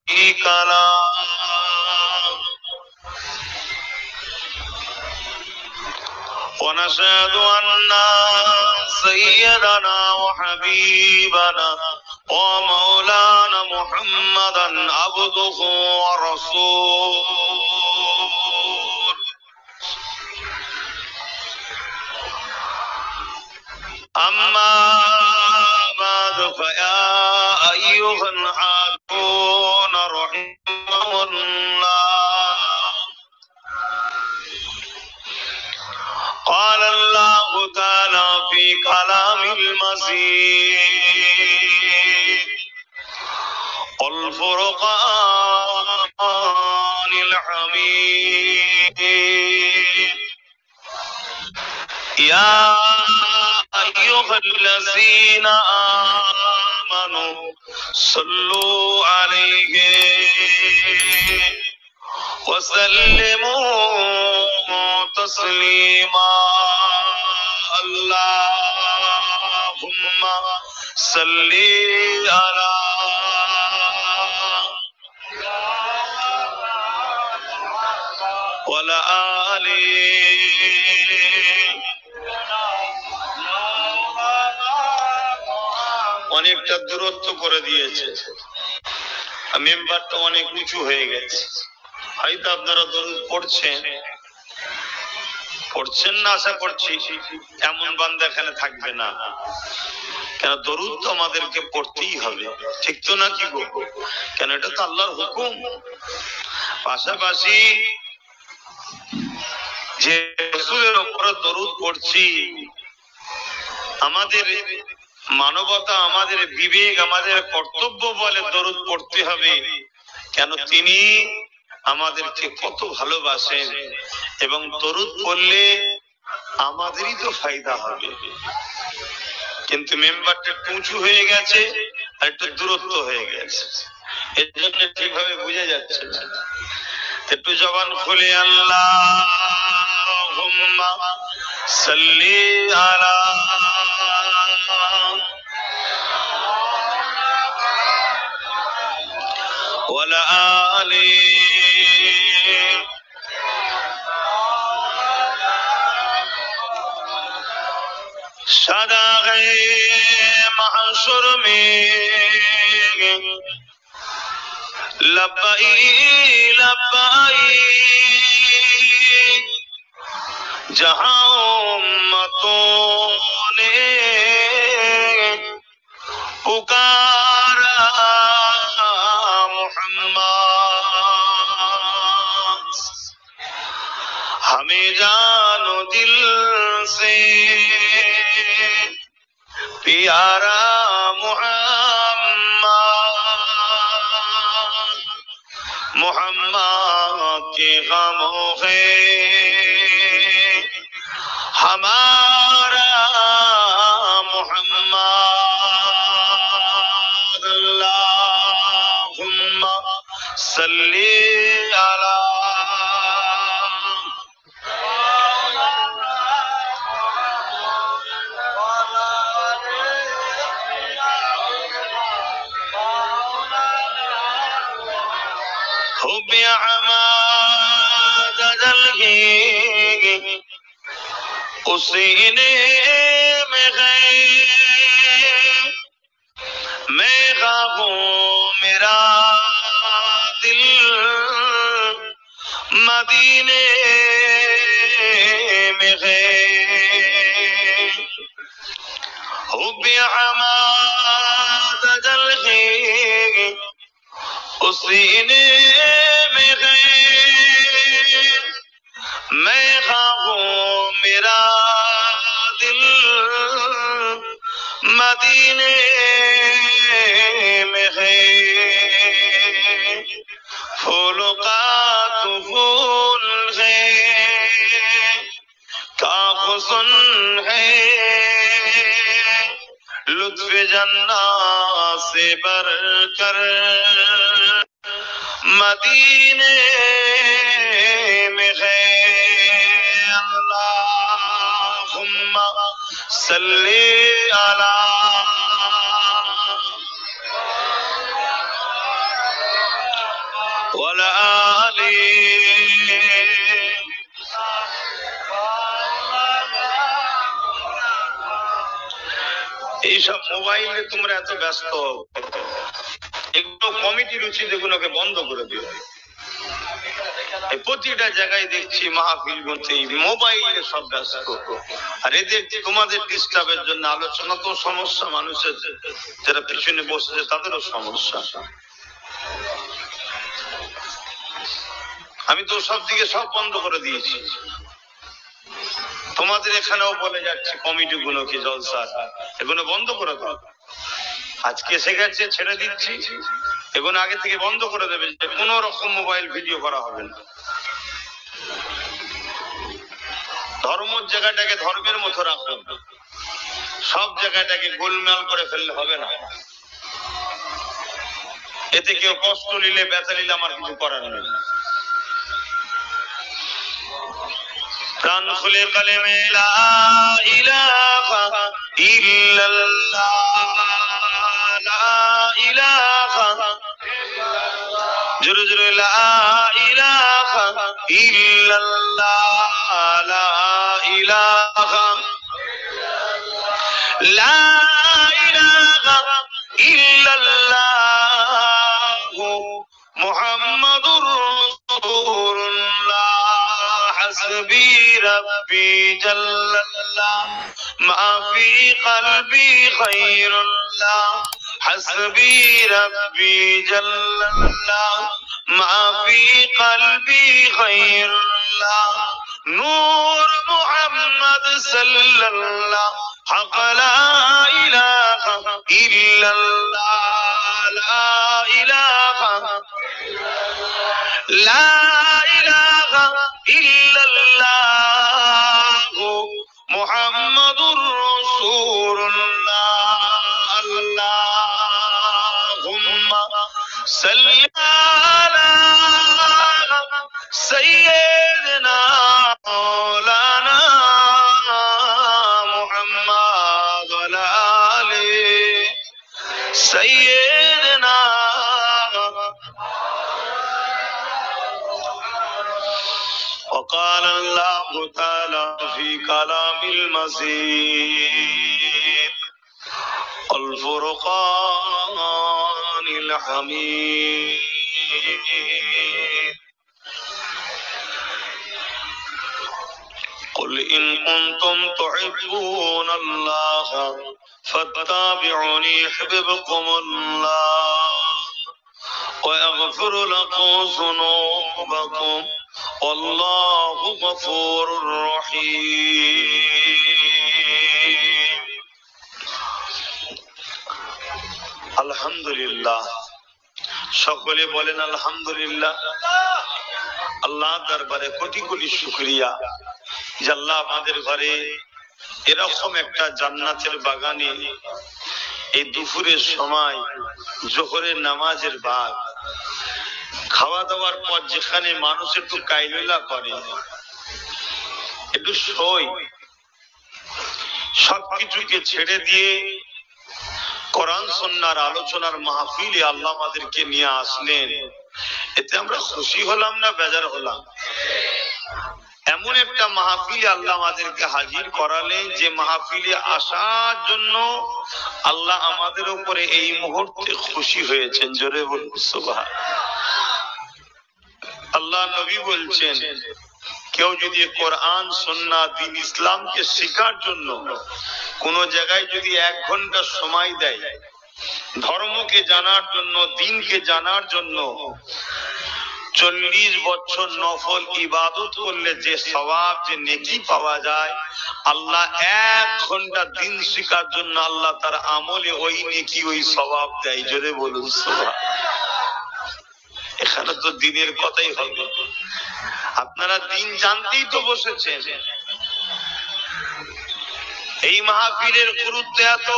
كلام ونشهد أن سيدنا وحبيبنا ومولانا محمدا عبده ورسوله أما بعد فيا أيها العابدون رحمه الله قال الله تعالى في كلام المجيد والفرقان الحميد يا أيها الذين آمنوا صلوا عليه وسلموا تسليما اللهم صل على وعلى آله অনেকটা দূরত্ব করে দিয়েছে, মেম্বারটা অনেক উঁচু হয়ে গেছে। হয়তো আপনারা দরুদ পড়ছেন না, আশা করছি এমন বান্দা এখানে থাকবে না, কেন দরুদ তো আমাদেরকে পড়তেই হবে, ঠিক তো না কি গো? কেন এটা তো আল্লাহর হুকুম। পাশাপাশি যে রাসূলের উপরে দরুদ পড়ছি, আমাদের মানবতা, আমাদের বিবেক, আমাদের কর্তব্য বলে দরুদ পড়তে হবে। কেন তিনি আমাদেরকে কত ভালোবাসেন, এবং দরুদ পড়লে আমাদেরই তো ফায়দা হবে। কিন্তু মেম্বারটা একটু উঁচু হয়ে গেছে আর একটু দূরত্ব হয়ে গেছে, এর জন্য ঠিকভাবে বোঝা যাচ্ছে না। একটু জবান খুলে আল্লাহুম্মা সাল্লি আলা ওয়ালা আলি सदाग़े महशर में लब्बाई लब्बाई जहां उम्मतों ने पुकारा मुहम्मद, हमें जानो दिल से प्यारा मुहम्मद, मुहम्मद के गमों है हमारा मुहम्मद। अल्लाहुम्मा सल्ली अला उसीने में गए मैं खाऊं मेरा दिल मदीने में गए हुब्बे हमाद जलखे उसीने में गए मैं खाऊं मेरा दिल मदीने में है। फूलों का तो फूल है, का हुस्न है, लुत्फ जन्ना से बढ़कर मदीने में है। अल्लाहुम्मा सल्ली अला والآل এইসব মোবাইলে তোমরা এত ব্যস্ত, এগুলো কমিটির উচিত এগুলোকে বন্ধ করে দিও। প্রতিটা জায়গায় দেখছি মাহফিল বলতে মোবাইলে সব ব্যস্ত, আর এদের তোমাদের ডিস্টার্বের জন্য আলোচনা তো সমস্যা, মানুষের যারা পিছনে বসেছে তাদেরও সমস্যা। আমি তো সব দিকে সব বন্ধ করে দিয়েছি। তোমাদের এখানেও বলে যাচ্ছে কমিটি গুলো কি জলসা, এগুলো বন্ধ করে দাও। আজকে এসে গেছে ছেড়ে দিচ্ছি, এগুলো আগে থেকে বন্ধ করে দেবে, যে কোন রকম মোবাইল ভিডিও করা হবে না। ধর্মের জায়গাটাকে ধর্মের মতো রাখো, সব জায়গাটাকে গোলমাল করে ফেললে হবে না। এতে কেউ কষ্ট নিলে ব্যথা নিলে আমার কিছু করার নেই। প্রাণ খুলে কালেমে লা ইলাহা ইল্লাল্লাহ, লা ইলাহা, জোরে জোরে লা ইলাহা ইল্লাল্লাহ, লা ইলাহা, লা ইলাহা ইল্লাল্লাহ মুহাম্মাদুর রাসূলুল্লাহ, হাসবি রাব্বি জাল্লাল্লাহ মা ফি কলবি খায়রুল্লাহ, হাসবি রাব্বি জাল্লাল্লাহ মা ফি কলবি খায়রুল্লাহ, নূর মুহাম্মদ সাল্লাল্লাহ হক লা ইলাহা ইল্লাল্লাহ, লা ইলাহা, লা ইলাহা ইল্লাল্লাহ মুহাম্মাদুর রাসূলুল্লাহ, আল্লাহুম্মা সাল্লি আলা সাইয়্যিদিনা মাওলানা মুহাম্মাদ ওয়া আলা আলি সাইয়্যিদিনা। وقال الله تعالى في كلام المجيد الفرقان الحميد قل إن كنتم تحبون الله فاتبعوني يحببكم الله ويغفر لكم ذنوبكم والله غفور رحيم। আলহামদুলিল্লাহ, সকলে বলেন আলহামদুলিল্লাহ। আল্লাহ দরবারে কোটি কোটি শুকরিয়া যে আল্লাহ আমাদের ঘরে এরকম একটা জান্নাতের বাগানে এই দুপুরের সময় জোহরের নামাজের বাদ খাওয়া দাওয়ার পর যেখানে মানুষ একটু কাইলুলা করে, একটু সই, সবকিছুকে ছেড়ে দিয়ে কোরআন সুন্নাহর আলোচনার মাহফিলে আল্লাহ আমাদেরকে নিয়ে আসলেন, এতে আমরা খুশি হলাম না বেজার হলাম? এমন একটা মাহফিলে আল্লাহ আমাদেরকে হাজির করালেন যে মাহফিলে আসার জন্য আল্লাহ আমাদের উপরে এই মুহূর্তে খুশি হয়েছেন। জোরে বলুন সুবহানাল্লাহ। আল্লাহ নবী বলছেন, কেউ যদি কোরআন সুন্নাহ দ্বীন ইসলামকে শেখার জন্য কোন জায়গায় যদি 1 ঘন্টা সময় দেয়, ধর্মকে জানার জন্য, দ্বীনকে জানার জন্য 40 বছর নফল ইবাদত করলে যে সওয়াব, যে নেকি পাওয়া যায়, আল্লাহ 1 ঘন্টা দ্বীন শেখার জন্য আল্লাহ তার আমলে ওই নেকি, ওই সওয়াব দেয়। জোরে বলুন সুবহানাল্লাহ। এখানে তো দ্বীনের কথাই হবে। আপনারা দ্বীন জানতেই তো বসেছেন। এই মাহফিলের গুরুত্ব এত,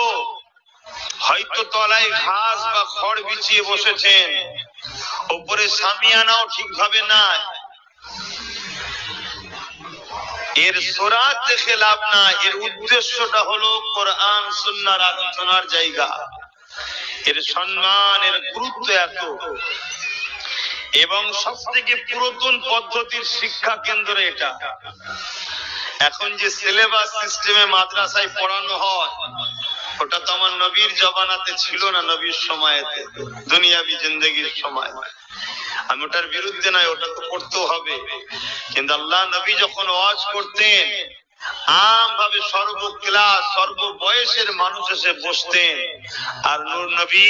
হয়তো তলায় ঘাস বা খড় বিছিয়ে বসেছেন, উপরে সামিয়ানাও ঠিকভাবে নাই, এর সুরাত দেখে লাভ না। এর উদ্দেশ্যটা হলো কোরআন সুন্নাহর আলোচনার জায়গা। এর সম্মান, এর গুরুত্ব এত। এবং সব থেকে পুরাতন পদ্ধতির শিক্ষা কেন্দ্র এটা। এখন যে সিলেবাস সিস্টেমে মাদ্রাসায় পড়ানো হয়, ওটা তো আমার নবীর জবানাতে ছিল না, নবীর সময়তে, দুনিয়াবি জিন্দেগির সময়। আমি ওটার বিরুদ্ধে নয়, ওটা তো করতে হবে, কিন্তু আল্লাহ নবী যখন ওয়াজ করতেন আম ভাবে সর্ব ক্লাস সর্ব বয়সের মানুষ এসে বসতেন, আর নূর নবী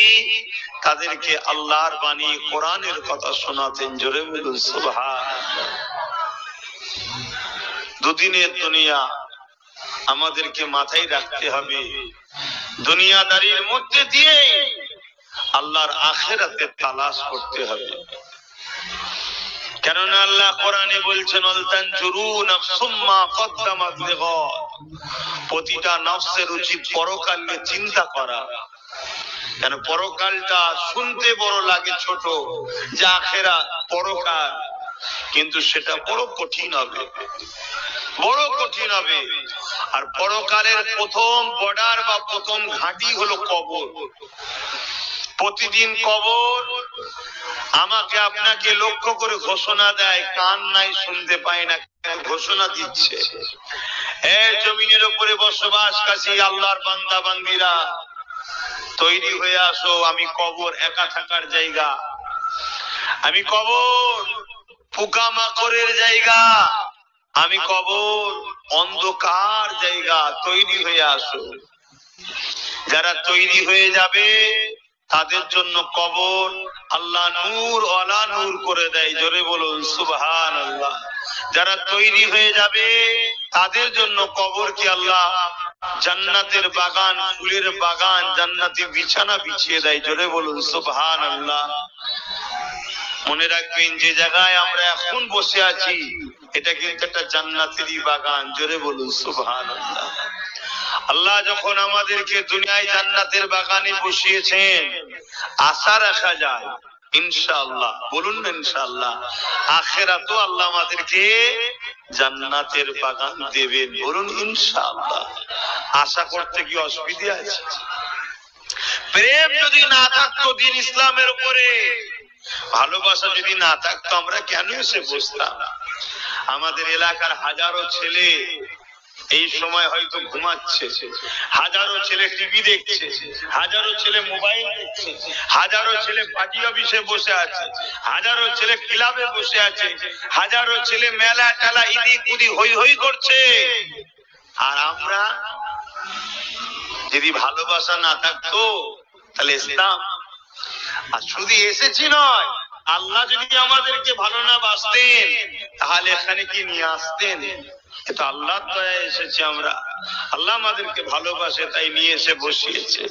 তাদেরকে আল্লাহর বাণী কোরআনের কথা শোনাতেন। জোরে বলুন সুবহানাল্লাহ। দুদিনের দুনিয়া আমাদেরকে মাথায় রাখতে হবে, দুনিয়াদারির মধ্যে দিয়ে আল্লাহর আখিরাতে তালাশ করতে হবে। কেননা আল্লাহ কোরআনে বলছেন প্রতিটা নফসের উচিত পরকাল নিয়ে চিন্তা করা। কেন পরকালটা শুনতে বড় লাগে ছোট, যে আখিরাত পরকাল, কিন্তু সেটা বড় কঠিন হবে, বড় কঠিন হবে। আর পরকালের প্রথম বর্ডার বা প্রথম ঘাঁটি হলো কবর। প্রতিদিন কবর আমাকে আপনাকে লক্ষ্য করে ঘোষণা দেয়, কান নাই শুনতে পাই না, ঘোষণা দিচ্ছে, এই জমিনের উপরে বসবাসকারী আল্লাহর বান্দা বান্দিরা তৈরি হয়ে আসো, আমি কবর একা থাকার জায়গা, আমি কবর পোকামাকড়ের জায়গা, আমি কবর অন্ধকার জায়গা, তৈরি হয়ে আসো। যারা তৈরি হয়ে যাবে তাদের জন্য কবর আল্লাহ নূর ওয়ালা নূর করে দেয়। জোরে বলুন সুবহানাল্লাহ। যারা তৈরি হয়ে যাবে তাদের জন্য কবরকে আল্লাহ জান্নাতের বাগান, ফুলের বাগান, জান্নাতি বিছানা বিছিয়ে দেয়। জোরে বলুন সুবহানাল্লাহ। মনে রাখবেন, যে জায়গায় আমরা এখন বসে আছি এটা কিন্তু একটা জান্নাতেরই বাগান। জোরে বলুন সুবহানাল্লাহ। আল্লাহ যখন আমাদেরকে দুনিয়ায় জান্নাতের বাগানে বসিয়েছেন, আশা রাখা যায় ইনশাআল্লাহ, বলুন না ইনশাআল্লাহ, আখিরাতেও আল্লাহ আমাদেরকে জান্নাতের বাগান দেবেন, বলুন ইনশাআল্লাহ। আশা করতে কি অসুবিধা আছে? প্রেম যদি না থাকতো দিন ইসলামের উপরে, ভালোবাসা যদি না থাকতো, আমরা কেন এসে বসতাম? আমাদের এলাকার হাজারো ছেলে এই সময় হয়তো ঘুমাচ্ছে, হাজারো ছেলে টিভি দেখছে, হাজারো ছেলে মোবাইল দেখছে, হাজারো ছেলে পার্টি অফিসে বসে আছে, হাজারো ছেলে ক্লাবে বসে আছে, হাজারো ছেলে মেলা টেলা ইদি কুদি হই হই করছে। আর আমরা যদি ভালোবাসা না থাকতো তাহলে ইসলাম আর শুধু এসেছি নয়, আল্লাহ যদি আমাদেরকে ভালো না বাসতেন তাহলে এখানে কি নিয়ে আসতেন? এটা আল্লাহর দয়ায় এসেছি আমরা, আল্লাহ আমাদেরকে ভালোবাসে তাই নিয়ে এসে বসিয়েছে।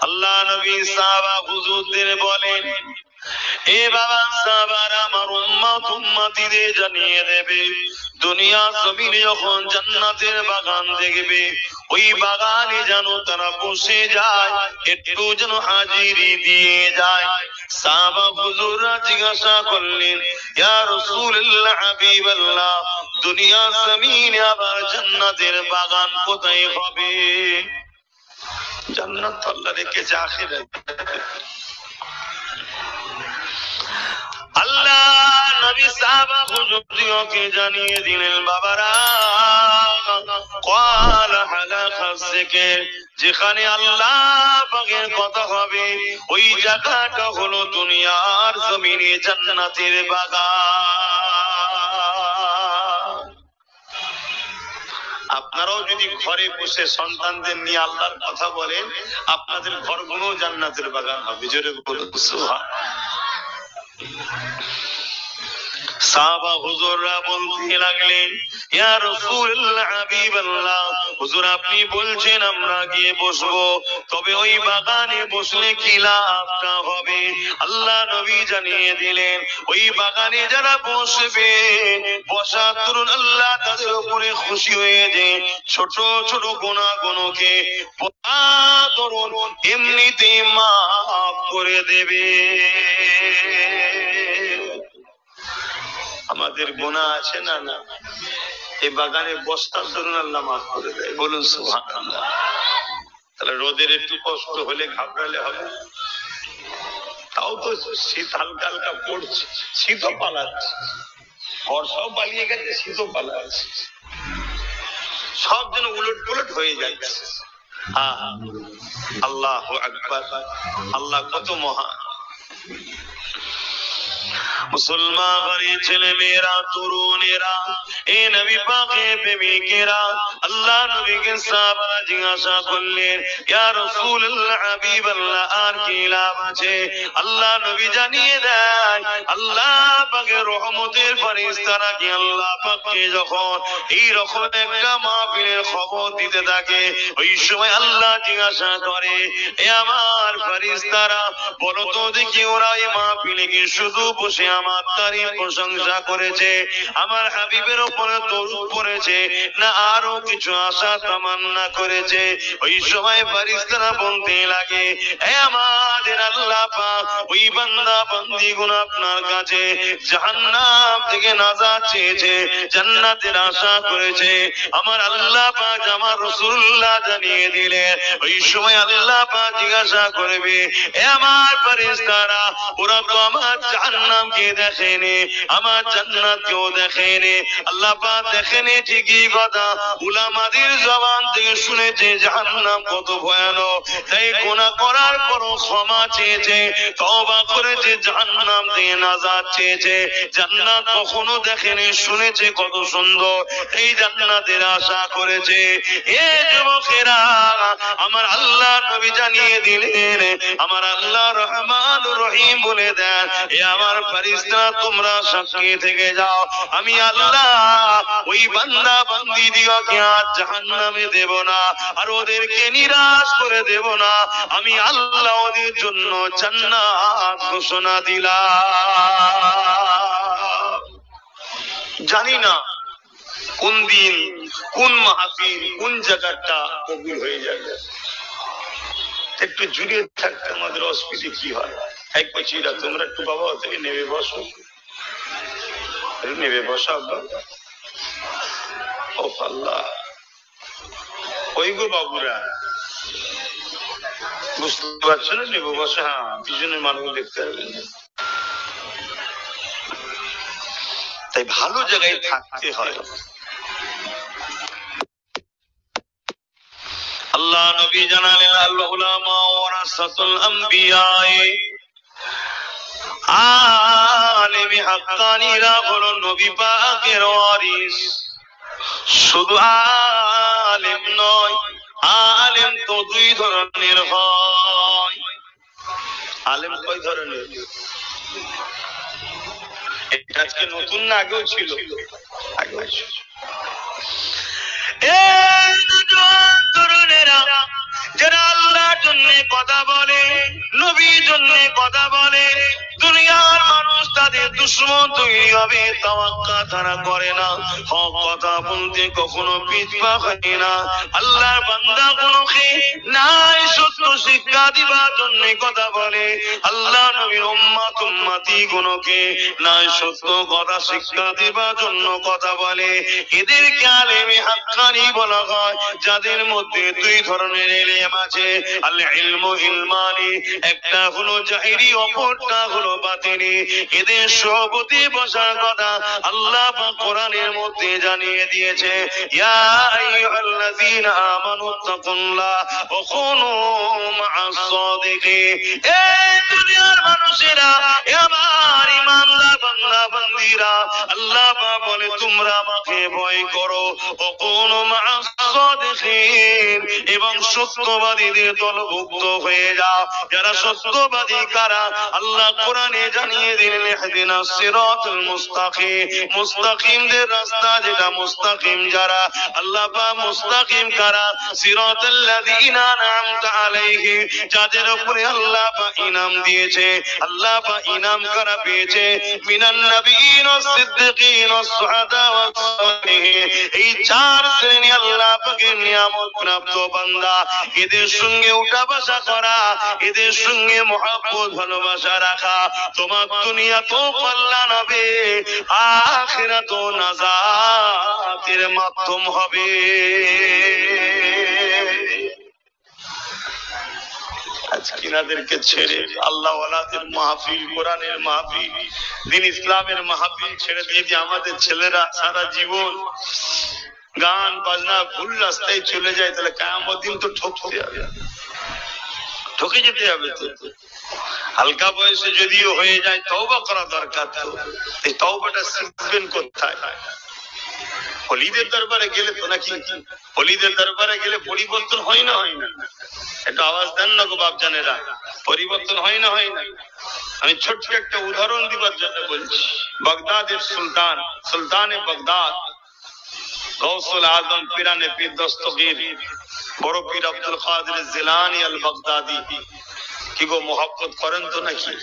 আল্লাহ নবী সাহাবা হুজুরদের বলেন, এ বাবা সাহাবারা, আমার উম্মত উম্মতিদের জানিয়ে দেবে, দুনিয়া জমিনে যখন জান্নাতের বাগান দেখবে, ওই বাগানে যেন তারা বসে যায়, একটু যেন হাজিরি দিয়ে যায়। সাহাবা হুজুররা জিজ্ঞাসা করলেন, ইয়া রাসূলুল্লাহ, হাবিবাল্লাহ, দুনিয়া জমিনে আবার জান্নাতের বাগান কোথায় হবে? জান্নাত আল্লাহ রেখেছে আখিরাতে। আল্লাহ নবী সাহাবা হুজুরকে জানিয়ে দিলেন, বাবারা, ক্বালা হালাকা যিকির, যেখানে আল্লাহ পাকের কথা হবে ওই জায়গাটা হলো দুনিয়ার জমিনে জান্নাতের বাগান। আপনারাও যদি ঘরে বসে সন্তানদের নিয়ে আল্লাহর কথা বলেন, আপনাদের ঘরগুলো জান্নাতের বাগান হবে। জোরে বলুন সুবহানাল্লাহ। সাহাবা হুজুররা বলতে লাগলেন, ইয়া রাসূলুল্লাহ, হাবিবাল্লাহ, হুজুর আপনি বলছেন আমরা গিয়ে বসবো, তবে ওই বাগানে বসলে কি লাভটা হবে? আল্লাহ নবী জানিয়ে দিলেন, ওই বাগানে যারা বসবে, বসার দরুন আল্লাহ তাদের উপরে খুশি হয়ে যায়, ছোট ছোট গুনাহগুলোকে দরুন এমনিতেই মাফ করে দেবে। আমাদের গুনাহ আছে না, না, এই বাগানে বস্তার দরুন আল্লাহ মাফ করে দেয়। বলুন সুবহানাল্লাহ। তাহলে রোদের একটু কষ্ট হলে ঘাবড়ালে হবে? তাও তাও তো শীত হালকা হালকা পড়ছে, শীতও পালাচ্ছে, বর্ষাও পালিয়ে গেছে, শীতও পালাচ্ছে, সব যেন উলট পুলট হয়ে যাচ্ছে। আল্লাহু আকবার, আল্লাহ কত মহান। মুসলমান ঘরে ছেলে মেয়েরা, তরুণেরা, এ নবী পাকের প্রেমিকেরা, আল্লাহ নবীকে সাহাবারা জিজ্ঞাসা করলেন, ইয়া রাসূলুল্লাহ, হাবিবাল্লাহ, আর কি লাভ আছে? আল্লাহ নবী জানিয়ে দেয়, আল্লাহ পাকের রহমতের ফেরেশতারা কি আল্লাহ পাককে যখন এই রকম একটা মাহফিলের খবর দিতে থাকে, ওই সময় আল্লাহ জিজ্ঞাসা করে, এ আমার ফেরেশতারা, বলো তো দেখি ওরা এই মাহফিলে কি শুধু বসে আমার তারিফ প্রশংসা করেছে, আমার হাবিবের উপরে দরুদ পড়েছে, না আরো কিছু আশা তামান্না করেছে? ওই সময় ফেরেশতারা বলতে লাগে, হে আমাদের আল্লাহ পাক, ওই বান্দা বান্দীগুলো আপনার কাছে জাহান্নাম থেকে নাজাত চেয়েছে, জান্নাতের আশা করেছে। আমার আল্লাহ পাক আমার রাসূলুল্লাহ জানিয়ে দিলেন, ওই সময় আল্লাহ পাক জিজ্ঞাসা করবে, হে আমার ফেরেশতারা, ওরা তো আমার জাহান্নামকে দেখেনি, আমার জান্নাতকেও দেখেনি। আল্লাহ পাক দেখেনি ঠিকই কথা, উলামাদের জবান থেকে শুনেছে জাহান্নাম কত ভয়ানক, তাই গুনাহ করার পরও ক্ষমা চেয়েছে, তওবা করেছে, জাহান্নাম থেকে নাজাত চেয়েছে। জান্নাত কখনো দেখেনি, শুনেছে কত সুন্দর, এই জান্নাতের আশা করেছে। এ যুবকেরা, আমার আল্লাহ নবী জানিয়ে দিলেন, আমার আল্লাহ রহমান রহিম বলে দেন, এ আমার ফেরেশতা, তোমরা সাক্ষী থেকে যাও, আমি আল্লাহ ওই বান্দা বান্দী দিগকে আজ জাহান্নামে দেব না, আর ওদেরকে নিরাশ করে দেব না। আমি আল্লাহ ওদের জন্য জান্নাত ঘোষণা দিলাম। জানি না কোন দিন, কোন মাহফিল, কোন জায়গাটা কবুল হয়ে যাবে। একটু জুড়ে থাকতে আমাদের অসুবিধা কি হয়? এক বছিরা তোমরা একটু বাবা থেকে নেমে বসো, নেমে বসা। ও আল্লাহ, ওই গো বাবুরা, বুঝতে পারছো না? নেমে বসা। হ্যাঁ, পিছনে মানুষ দেখতে হবে। তাই ভালো জায়গায় থাকতে হয়। আল্লাহ নবী জানালেন, আল উলামা ওয়ারাসাতুল আম্বিয়া, আলেম হাক্কানীরা হলো নবী পাকের ওয়ারিস। শুধু আলেম নয়, আলেম তো দুই ধরনের হয়। আলেম কয় ধরনের? এটা আজকে নতুন না, আগেও ছিল? আগেও ছিল। যারা আল্লাহর জন্য কথা বলে, নবীর জন্য কথা বলে, দুনিয়ার মানুষ তাদের দুশমন তৈরি হবে, তাওয়াক্কা তারা করে না, হক কথা বলতে কখনো পিছপা হয় না। আল্লাহর বান্দাগুলোকে নাই সত্য শিক্ষা দিবার জন্য কথা বলে, আল্লাহ নবীর উম্মত উম্মতি গুলোকে নাই সত্য কথা শিক্ষা দিবার জন্য কথা বলে। এদেরকে আলেমে হাক্কানি বলা হয়, যাদের মধ্যে দুই ধরনের ইলম আছে। আল ইলমু ইলমানি, একটা হলো জাহিরি, অপরটা হলো বাতিনি। এদের সহবতে বসার কথা আল্লাহ পাক কোরআনের মধ্যে জানিয়ে দিয়েছে, ইয়া আইয়ুহাল্লাযীনা আমানু তাকুল্লাহ ওয়া কুনু মা'আস সাদিকিন। এই দুনিয়ার মানুষেরা, আমার ইমানদার বান্দা বান্দীরা, আল্লাহ পাক বলে তোমরা আমাকে ভয় করো, ওয়া কুনু মা'আস সাদিকিন, এবং সত্যবাদীদের দলভুক্ত হয়ে যাও। যারা সত্যবাদী কারা? আল্লাহ কোরআনে জানিয়ে দিলেন, ইহদিনাস সিরাতাল মুস্তাকিম, মুস্তাকিমদের রাস্তা যেটা মুস্তাকিম যারা, আল্লাহ পাক মুস্তাকিম কারা? সিরাতাল লাযীনা আন'আমতা আলাইহিম, যাদের উপরে আল্লাহ পাক ইনাম দিয়েছে। আল্লাহ পাক ইনাম কারা পেয়েছে? মিনান নাবিয়্যিন ওয়াস সিদ্দিকিন ওয়াস শুহাদা ওয়াস সালিহিন। এই চার শ্রেণী আল্লাহ পাকের নিয়ামত প্রাপ্ত বান্দা। এদের সঙ্গে উঠা বসা করা, এদের সঙ্গে মহব্বত ভালোবাসা রাখা, তোমার দুনিয়া তো কল্যাণ হবে, আখিরাত ও নাজাতের মাধ্যম হবে। আজকে ইনাদেরকে ছেড়ে আল্লাহ ওয়ালাদের মাহফিল, কোরআনের মাহফিল, দিন ইসলামের মাহফিল ছেড়ে দিয়ে যে আমাদের ছেলেরা সারা জীবন গান বাজনা ভুল রাস্তায় চলে যায়, তাহলে কিয়ামত দিন তো ঠকতে হবে, ঠকে যেতে হবে। তো হালকা বয়সে যদিও হয়ে যায় তওবা করা দরকার। তো এই তওবাটা শিখবেন কোথায়? ওলিদের দরবারে গেলে তো নাকি, ওলিদের দরবারে গেলে পরিবর্তন হয় না? হয় না? একটু আওয়াজ দেন না গো বাপজানেরা, পরিবর্তন হয় না? হয় না? আমি ছোট্ট একটা উদাহরণ দিবার জন্য বলছি। বাগদাদের সুলতান, সুলতানে বাগদাদ গৌসুল আজম পিরানে পীর দস্তগীর বড় পীর আব্দুল কাদের জিলানী আল বাগদাদি, কি গো মোহাব্বত করেন তো নাকি?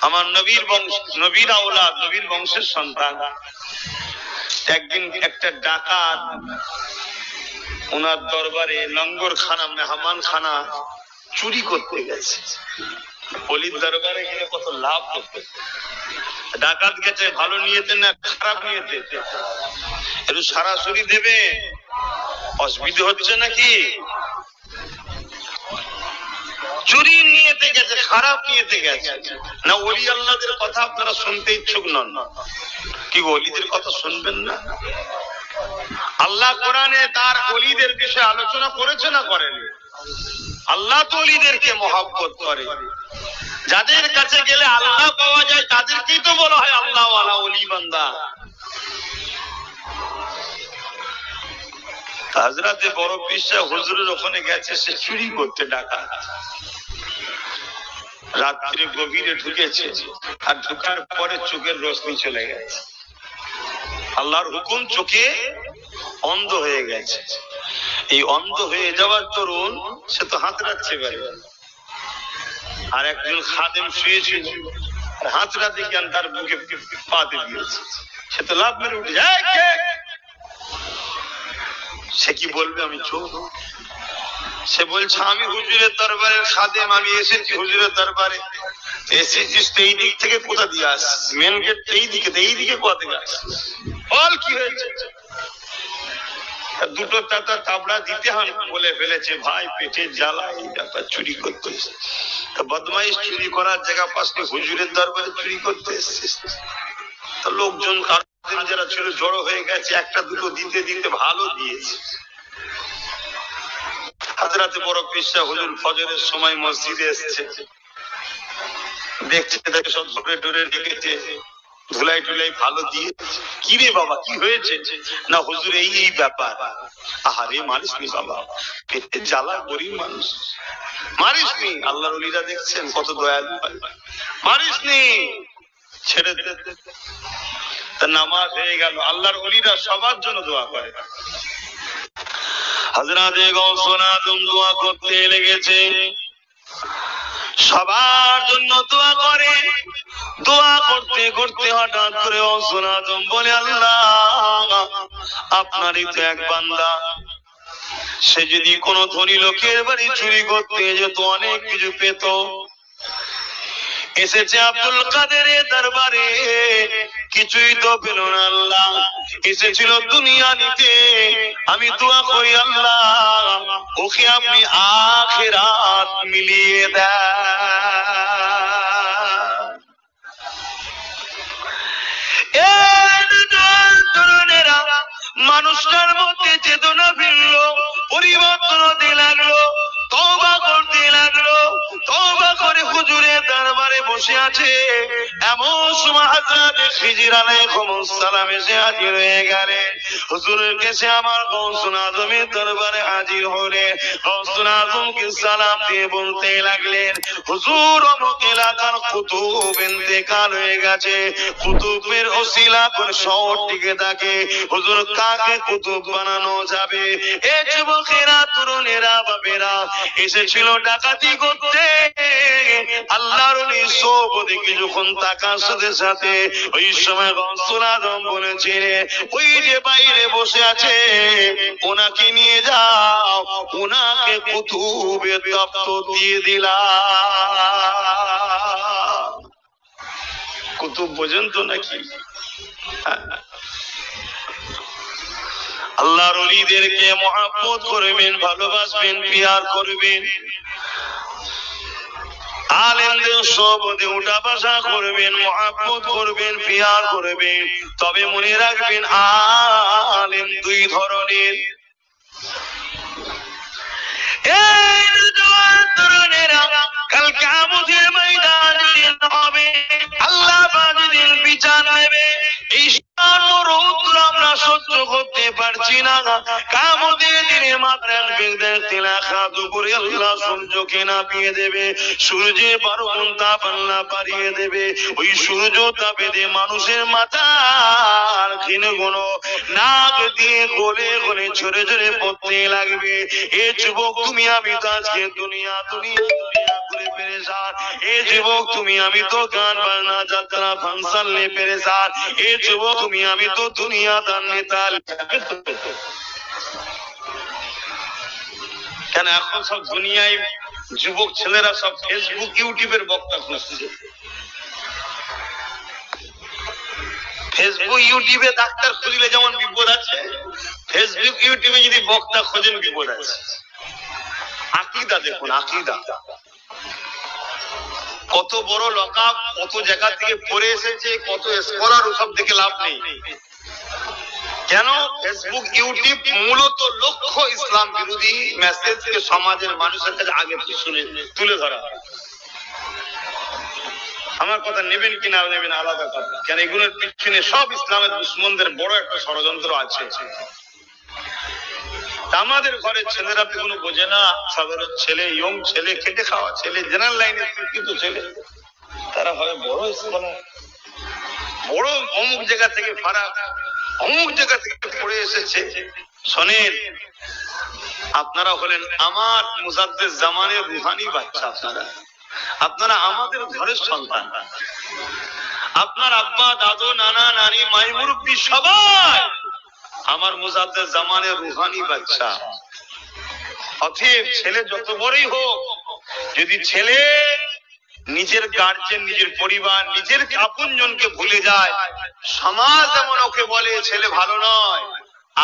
আমার নবীর বংশ, নবীর আওলাদ, নবীর বংশের সন্তান। একদিন একটা ডাকাত ওনার দরবারে লঙ্গর খানা, মেহমান খানা চুরি করতে গেছে। অলির দরবারে গেলে কত লাভ করতে। ডাকাত গেছে ভালো নিয়েতে না খারাপ নিয়েতে? একটু সরাসরি দেবে, অসুবিধা হচ্ছে নাকি? চুরি নিয়েতে গেছে, খারাপ নিয়েতে গেছে না? ওলি আল্লাহদের কথা আপনারা শুনতে ইচ্ছুক নন, কি ওলিদের কথা শুনবেন না? আল্লাহ কোরআনে তার ওলিদের বিষয়ে আলোচনা করেছে না করেন? আল্লাহ তো ওলিদেরকে মহব্বত করে। যাদের কাছে গেলে আল্লাহ পাওয়া যায় তাদেরকেই তো বলা হয় আল্লাহ ওয়ালা, ওলি বান্দা। হযরতে বড় পীর সাহেব হুজুরের ওখানে গেছে সে চুরি করতে, ডাকাত রাত্রে গভীরে ঢুকেছে, আর ঢুকার পরে চোখের রোশনি চলে গেছে। আল্লাহর হুকুম, চোখে অন্ধ হয়ে গেছে। এই অন্ধ হয়ে যাওয়ার তরুণ সে তো হাতড়াচ্ছে বাড়ি, আর একজন খাদেম শুয়েছিল, হাতড়াতে জ্ঞান তার বুকে পাতে দিয়েছে। সে তো লাভ মেরে উঠে যায়। সে কি বলবে? আমি চোখ। সে বলছে আমি হুজুরের দরবারের খাদেম, আমি এসেছি হুজুরের দরবারে। এসেছিস তো এই দিক থেকে, কোথা দিয়ে আসছিস? মেন গেট এই দিকে, এই দিকে কোথা থেকে আসছিস? বল কি হয়েছে? দুটো তাতা তাবড়া দিতে হয় বলে ফেলেছে, ভাই পেটে জ্বালা, এই ব্যাপার চুরি করতে। বদমাইশ চুরি করার জায়গা পাশে হুজুরের দরবারে চুরি করতে এসেছিস। তো লোকজন যারা ছিল জড়ো হয়ে গেছে, একটা দুটো দিতে দিতে ভালো দিয়েছে। হযরতে বড় পীর সাহেব হুজুর ফজরের সময় মসজিদে এসেছে, দেখছে তাকে সব ধরে ধরে রেখেছে, ধুলাই টুলাই ভালো দিয়ে। কি রে বাবা কি হয়েছে? না হুজুর এই এই ব্যাপার। আহারে মারিসনি বাবা, পেটে জ্বালা, গরিব মানুষ, মারিসনি। আল্লাহর ওলিরা দেখছেন কত দয়ালু, মারিসনি, ছেড়ে দে। নামাজ হয়ে গেল। আল্লাহর ওলিরা সবার জন্য দোয়া করে। হযরতে গৌসুল আজম দোয়া করতে লেগেছে, সবার জন্য দোয়া করে। দোয়া করতে করতে হঠাৎ করে গৌসুল আজম বলে, আল্লাহ আপনারই তো এক বান্দা, সে যদি কোনো ধনী লোকের বাড়ি চুরি করতে যেত অনেক কিছু পেত। এসেছে আব্দুল কাদেরের দরবারে, কিছুই তো পেল না আল্লাহ। এসেছিল দুনিয়া নিতে, আমি দোয়া করি আল্লাহ ওকে আপনি আখিরাত মিলিয়ে দেন। মানুষটার মধ্যে চেতনা ফিরল, পরিবর্তন হতে লাগলো, তওবা করতে লাগলো। তওবা করে হুজুরের দরবারে বসে আছে। এমন সময় হযরত খিজির আলাইহিস সালাম এসে হাজির হয়ে গেলেন। হুজুরের কাছে আমার গৌসুল আজমের দরবারে হাজির হলে গৌসুল আজমকে সালাম দিয়ে বলতে লাগলেন, হুজুর অমুক এলাকার কুতুব ইন্তেকাল হয়ে গেছে, কুতুবের ওসিলা করে শহর টিকে থাকে। হুজুর কাকে কুতুব বানানো যাবে? এ যুবকেরা, তরুণেরা, বাবেরা এসেছিল ডাকাতি করতে। আল্লাহর ওলি সব দিকে যখন তাকার সাথে সাথে ওই সময় গৌসুল আজম বলেছিলেন, ওই যে বাইরে বসে আছে ওনাকে নিয়ে যাও, ওনাকে কুতুবের দপ্তর দিয়ে দিলাম। কুতুব বোঝেন তো নাকি? আল্লাহর ওলিদেরকে মহব্বত করবেন, ভালোবাসবেন, পিয়ার করবেন। আলেমদের সবতে উঠা বসা করবেন, মহব্বত করবেন, পিয়ার করবেন। তবে মনে রাখবেন আলেম দুই ধরনের। এই ধরনেরা কাল কিয়ামতের ময়দানে হবে, আল্লাহ পাক যেদিন বিচার নেবে। এই রৌদ্র আমরা সহ্য করতে পারছি না। কিয়ামতের দিনে মাত্র দুপুরে আল্লাহ সূর্যকে নামিয়ে দেবে, সূর্যের 12 গুণ তাপ আল্লাহ বাড়িয়ে দেবে। ওই সূর্য তাপে দিয়ে মানুষের মাথার ক্ষীণগুলো নাক দিয়ে গলে গলে ঝরে ঝরে পড়তে লাগবে। এ যুবক তুমি আমি তো আজকে দুনিয়া দুনিয়া দুনিয়া করে পেরেশান। এ যুবক তুমি আমি তো গান বাজনা যাত্রা ফাংশন নিয়ে পেরেশান। এ যুবক তুমি আমি তো দুনিয়া দান নেতা। কেন এখন সব দুনিয়ায় যুবক ছেলেরা সব ফেসবুক ইউটিউবের বক্তা খুঁজছে। ফেসবুক ইউটিউবে ডাক্তার খুঁজলে যেমন বিপদ আছে, ফেসবুক ইউটিউবে যদি বক্তা খোঁজেন বিপদ আছে। আকীদা দেখুন, আকীদা কত বড় লকাপ, কত জায়গা থেকে পড়ে এসেছে, কত স্কলার, ওসব দেখে লাভ নেই। কেন? ফেসবুক ইউটিউব মূলত লক্ষ্য ইসলাম বিরোধী মেসেজকে সমাজের মানুষের কাছে আগে তুলে ধরা। আমার কথা নেবেন কিনা নেবেন আলাদা কথা, কেন এগুলোর পিছনে সব ইসলামের দুশমনদের বড় একটা ষড়যন্ত্র আছে। আমাদের ঘরের ছেলেরা তো কোনো বোঝে না, সাধারণ ছেলে, ইয়ং ছেলে, খেটে খাওয়া ছেলে, জেনারেল লাইনে শিক্ষিত ছেলে, তারা হয় বড় স্কলার, বড় অমুক জায়গা থেকে ফারাক, অমুক জায়গা থেকে পড়ে এসেছে। শোনেন, আপনারা হলেন আমার মুজাদ্দেদ জামানের রুহানি বাচ্চা। আপনারা আমাদের ঘরের সন্তান। আপনার আব্বা, দাদু, নানা, নানি, মাই, মুরব্বি সবাই আমার মুজাদ্দেদ জামানের রুহানি বাচ্চা। অতএব ছেলে যত বড়ই হোক, যদি ছেলে নিজের গার্জেন, নিজের পরিবার, নিজের আপনজনকে ভুলে যায়, সমাজ যেমন ওকে বলে ছেলে ভালো নয়,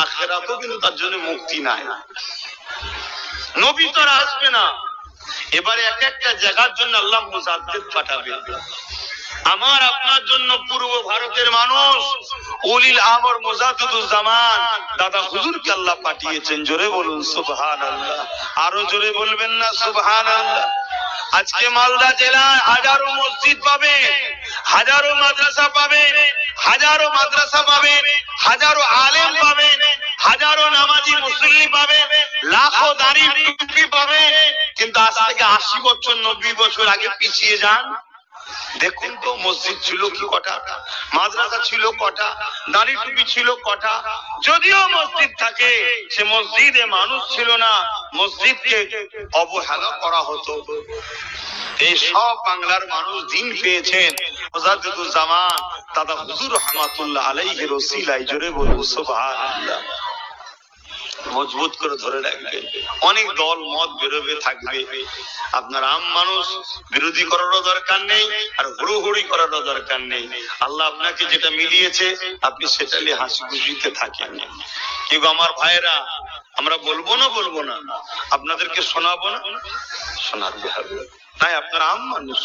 আখিরাতেও কিন্তু তার জন্য মুক্তি নাই। নবী তো আর আসবে না, এবারে এক একটা জায়গার জন্য আল্লাহ মুজাদ্দেদ পাঠাবে। আমার আপনার জন্য পূর্ব ভারতের মানুষ উলিল আমর মুজাদ্দিদুজ জামান দাদা হুজুরকে আল্লাহ পাঠিয়েছেন। জোরে বলুন সুবহানাল্লাহ। আরো জোরে বলবেন না সুবহানাল্লাহ। আজকে মালদা জেলায় হাজারো মসজিদ পাবে, হাজারো মাদ্রাসা পাবে, হাজারো মাদ্রাসা পাবে, হাজারো আলেম পাবে, হাজারো নামাজি মুসল্লি পাবে, লাখো দাড়ি টুপি পাবে। কিন্তু আজ থেকে 80 বছর 90 বছর আগে পিছিয়ে যান, দেখুন তো মসজিদ ছিল কি কটা, মাদ্রাসা ছিল কটা, দাড়ি টুপি ছিল কটা। যদিও মসজিদ থাকে, সে মসজিদে মানুষ ছিল না, মসজিদকে অবহেলা করা হতো। এই সব বাংলার মানুষ দিন পেয়েছেন মুজাদ্দিদুজ জামান দাদা হুজুর রহমাতুল্লাহ আলাইহির ওসিলায়। জোরে বলুন সুবহানাল্লাহ। মজবুত করে ধরে রাখবেন। অনেক দল মত বেরোবে, থাকবে, আপনার আম মানুষ বিরোধী করারও দরকার নেই, আর হুড়োহুড়ি করারও দরকার নেই। আল্লাহ আপনাকে যেটা মিলিয়েছে আপনি সেটা নিয়ে হাসি খুশিতে থাকেন। কিন্তু আমার ভাইয়েরা, আমরা বলবো না, আপনাদেরকে শোনাবো না, শোনাতে হবে। তাই আপনারা আম মানুষ।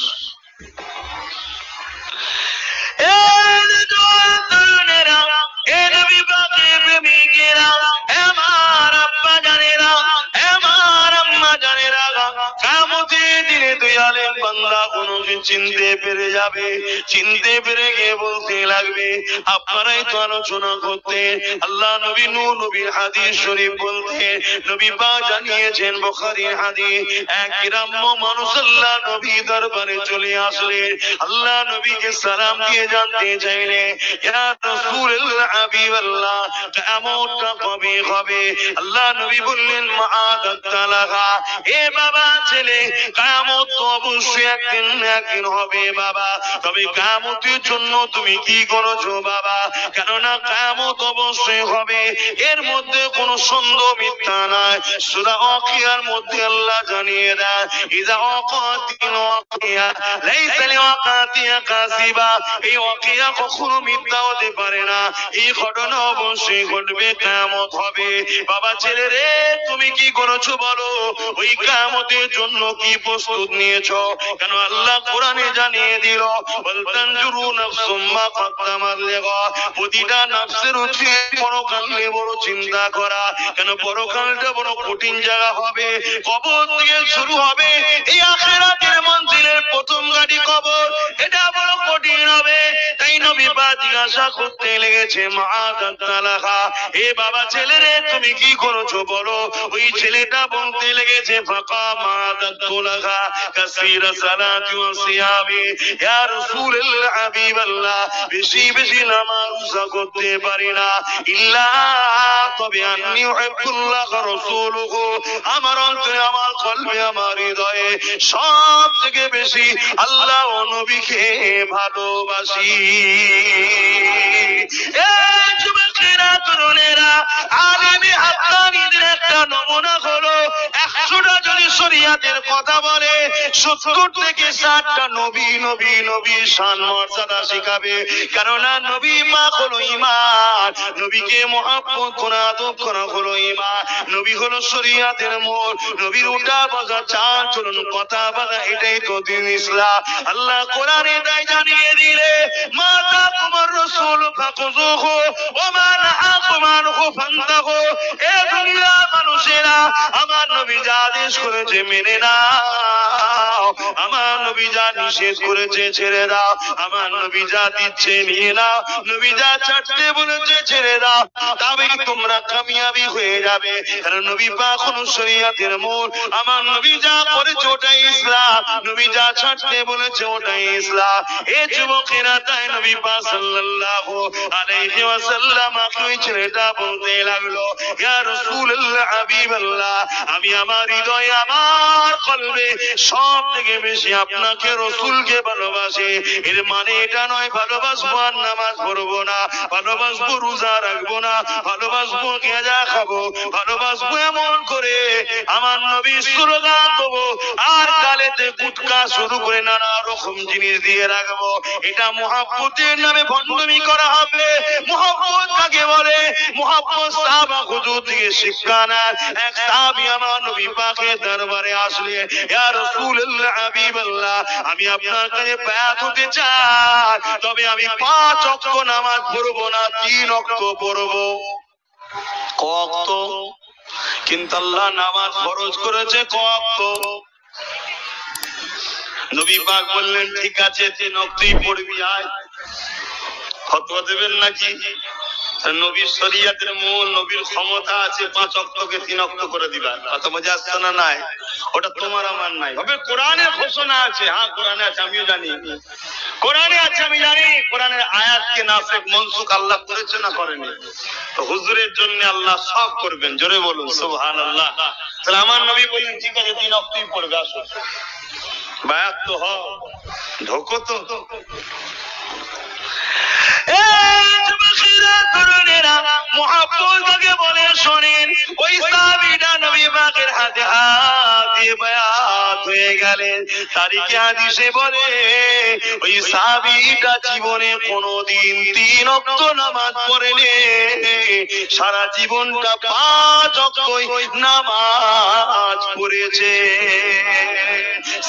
চিনতে পেরে যাবে, চিনতে পেরে গিয়ে বলতে লাগবে, আপনারাই তো আলোচনা করতে আল্লাহ নবী নূহ নবীর হাদিস শরীফ বলতে নবী পাক জানিয়েছেন, বুখারীর হাদিস, এক গ্রাম্য মানুষ আল্লাহ নবী দরবারে চলে আসলেন। আল্লাহ নবীকে সালাম দিয়ে জানতে চাইলেন, ইয়া রাসূলুল্লাহ হাবিবাল্লাহ, কিয়ামতটা কবে হবে? আল্লাহ নবী বললেন, মাআদাত তালাগা, এ বাবা ছেলে, কিয়ামত তো অবশ্যই অবশ্যই একদিন হবে বাবা। তবে কিয়ামতের জন্য তুমি কি করেছো বাবা? কেননা কিয়ামত অবশ্যই হবে, এর মধ্যে কোনো সন্দেহ মিথ্যা নাই। সূরা ওয়াকিয়ার মধ্যে আল্লাহ জানিয়ে দেয়, ইযা ওয়াকাতিল ওয়াকিয়া লাইসা লিওয়াকাতিয়া কাযিবা। এই ওয়াকিয়া কখনো মিথ্যা হতে পারে না, এই ঘটনা অবশ্যই ঘটবে, কিয়ামত হবে। বাবা ছেলে রে, তুমি কি করেছো বলো? ওই কিয়ামতের জন্য কি প্রস্তুত নিয়েছো? কেন আল্লাহ কোরআনে জানিয়ে দিল, ওয়াল তানজুরু নাফসুম মা কদ্দামাত লিগা। প্রতিটা নফসের উচিত পরকাল নিয়ে বড় চিন্তা করা। কেন পরকালটা বড় কঠিন জায়গা হবে। কবর থেকে শুরু হবে এই আখিরাতের মঞ্জিলের প্রথম গাড়ি কবর, এটা বড় কঠিন হবে। তাই নবী পাক জিজ্ঞাসা করতে লেগেছে, মাআদাল্লাহা, এ বাবা ছেলে রে, তুমি কি করেছো বলো? ওই ছেলেটা বলতে লেগেছে, ফাকা মাআদাল্লাহা কাসীরা সালাতি ওয়া সিয়ামি। ইয়া রাসূলুল্লাহ, হাবিবাল্লাহ, বেশি বেশি নামাজ রোজা করতে পারি না, ইল্লা তবে আন্নী উহিব্বুল্লাহ ওয়া রাসূলুহু, আমার অন্তরে, আমার কলবে, আমার হৃদয়ে সব থেকে বেশি আল্লাহ ও নবীকে ভালোবাসি। এই যুবকেরা, তরুণেরা, আলেমে হাক্কানীদের একটা নমুনা হলো, 100টা যদি শরীয়তের কথা বলে, 70 থেকে 60টা নবী নবী নবীর শান মর্যাদা শিখাবে। কেননা নবী পাক হলো ঈমান, নবীকে মহব্বত করা, আদব করা হলো ঈমান। নবী হলো শরীয়তের মূল, নবীর উঠা বসা, চাল চলন, কথা বলা, এটাই তো দ্বীন ইসলাম। আল্লাহ কোরআনে তাই জানিয়ে দিলে, মা তাকুমুর রাসূল ফাকুযুহু ওয়া মা নাহাকুম আনহু ফান্তাহু। এ দুনিয়ার মানুষেরা, আমার নবী যা আদেশ করেছে মেনে নাও, আমার নবী যা নিষেধ করেছে ছেড়ে দাও, আমার নবী যা দিচ্ছে নিয়ে নাও, নবী যা ছাড়তে বলেছে ছেড়ে দাও, তবেই তোমরা কামিয়াবি হয়ে যাবে। কারণ নবী পাক হলো শরীয়তের মূল, আমার নবী যা করেছে ওটাই ইসলাম, নবী যা ছাড়তে বলেছে ওটাই ইসলাম। এ যুবকেরা, তাই নবী পাক সাল্লাল্লাহু আলাইহি ওয়াসাল্লাম ওই ছেলেটা বলতে লাগলো, ইয়া রাসূলুল্লাহ, হাবিবাল্লাহ, আমি আমার হৃদয়ে, আমার কলবে সব থেকে বেশি আপনাকে, রাসূলকে ভালোবাসি। এর মানে এটা নয় ভালোবাসবো আর নামাজ পড়বো না, ভালোবাসবো রোজা রাখবো না, ভালোবাসবো গেঁজা খাবো, ভালোবাসবো এমন করে আমার নবীর স্লোগান দেবো আর গালেতে গুটকা শুরু করে নানা রকম জিনিস দিয়ে রাখবো। এটা মুহাব্বতের নামে ভণ্ডামি করা হবে। মুহাব্বত কাকে বলে? মুহাব্বত সাহাবা হুজুর থেকে শিক্ষা নেন। এক সাহাবী আমার নবী পাকের দরবারে আসলে, ইয়া রাসূলুল্লাহ, হাবিবাল্লাহ, আমি আপনার কাছে বায়াত হতে চাই, তবে আমি 5 ওয়াক্ত নামাজ পড়বো না, 3 ওয়াক্ত পড়বো। ক ওয়াক্ত? কিন্তু আল্লাহ নামাজ ফরজ করেছে ক ওয়াক্ত? নবী পাক বললেন, ঠিক আছে 3 ওয়াক্তই পড়বি, আয়। ফতোয়া দেবেন নাকি? নবীর শরীয়তের মূল, নবীর ক্ষমতা আছে 5 ওয়াক্তকে 3 ওয়াক্ত করে দিবা। কত মজা আসছে না? নাই, ওটা তোমার আমার নাই। তবে কোরআনে ঘোষণা আছে। হ্যাঁ, কোরআনে আছে, আমিও জানি, কোরআনে আছে, আমি জানি। কোরআনের আয়াতকে নাসিখ মনসুখ আল্লাহ করেছে না করেনি? তো হুজুরের জন্য আল্লাহ সব করবেন, জোরে বলুন সুবহানাল্লাহ। তাহলে আমার নবী বলেন, ঠিক আছে 3 ওয়াক্তই পড়বে, আসো বায়াত তো হও, ঢোকো তো। মুহাব্বত কাকে বলে শোনেন। ওই সাহাবীটা নবী পাকের হাতে হাত দিয়ে বায়াত হয়ে গেলেন। তারিখে হাদিসে বলে, ওই সাহাবীটা জীবনে কোনোদিন 3 ওয়াক্ত নামাজ পড়েনি, সারা জীবনটা 5 ওয়াক্তই নামাজ পড়েছে।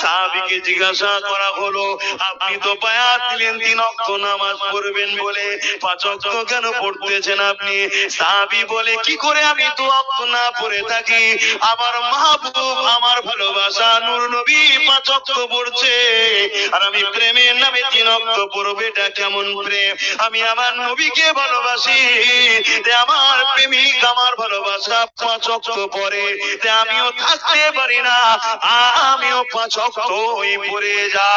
সাহাবীকে জিজ্ঞাসা করা হলো, আপনি তো বায়াত দিলেন 3 ওয়াক্ত নামাজ পড়বেন বলে, 5 ওয়াক্ত কেন পড়তেছেন আপনি? সাহাবী বলে, কি করে আমি 2 ওয়াক্ত না পড়ে থাকি? আমার মাহবুব, আমার ভালোবাসা নূর নবী 5 ওয়াক্ত পড়ছে, আর আমি প্রেমের নামে 3 ওয়াক্ত পড়বো, এটা কেমন প্রেম? আমি আমার নবীকে ভালোবাসি, আমার প্রেমিক আমার ভালোবাসা 5 ওয়াক্ত পড়ে, আমিও থাকতে পারি না, আমিও 5 ওয়াক্তই পড়ে যাই।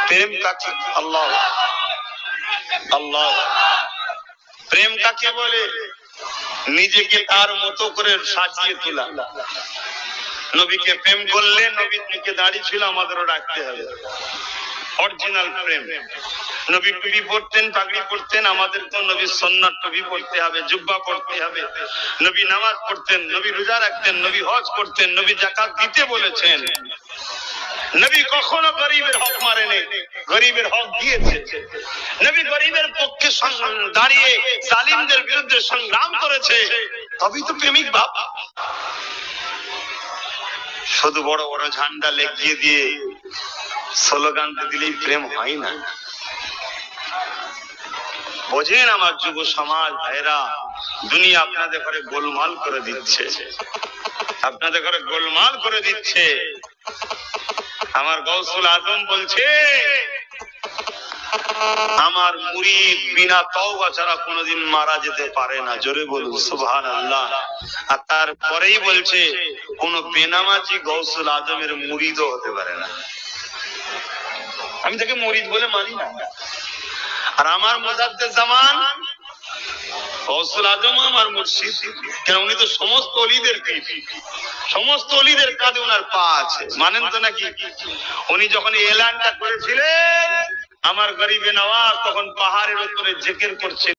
প্রেম কাকে? আল্লাহ আল্লাহ। প্রেম কাকে বলে? নিজেকে তার মতো করে সাজিয়ে তোলা। নবীকে প্রেম করলে নবীর দিকে দাঁড়িয়ে ছিল, আমাদেরও রাখতে হবে অরিজিনাল প্রেম। নবী টুপি পরতেন, পাগড়ি পরতেন, আমাদের তো নবীর সুন্নাত টুপি পরতে হবে, জুব্বা পরতে হবে। নবী নামাজ পড়তেন, নবী রোজা রাখতেন, নবী হজ করতেন, নবী যাকাত দিতে বলেছেন। নবী কখনো গরিবের হক মারেনি, গরিবের হক দিয়েছে। নবী গরিবের পক্ষে দাঁড়িয়ে জালিমদের বিরুদ্ধে সংগ্রাম করেছে, তবেই তো প্রেমিক ভাব। শুধু বড় বড় ঝান্ডা লেগিয়ে দিয়ে স্লোগান দিলেই প্রেম হয় না। বোঝেন আমার যুব সমাজ ভাইরা, দুনিয়া আপনাদের ঘরে গোলমাল করে দিচ্ছে, আপনাদের ঘরে গোলমাল করে দিচ্ছে। আমার গৌসুল আজম বলছে, আমার মুরিদ বিনা তওবা ছাড়া কোনোদিন মারা যেতে পারে না। জোরে বলুন সুবহানাল্লাহ। আর তারপরেই বলছে, কোন বেনামাজি গৌসুল আজমের মুরিদও হতে পারে না। আমি তাকে মুরিদ বলে মানি না। আর আমার মুজাদ্দেদ জামান গৌসুল আজম আমার মুর্শিদ, কেন উনি তো সমস্ত ওলিদের পীর, সমস্ত ওলিদের কাঁধে ওনার পা আছে, মানেন তো নাকি? উনি যখন এলানটা করেছিলেন আমার গরিবে নওয়াজ, তখন পাহাড়ের উপরে জিকির করছে।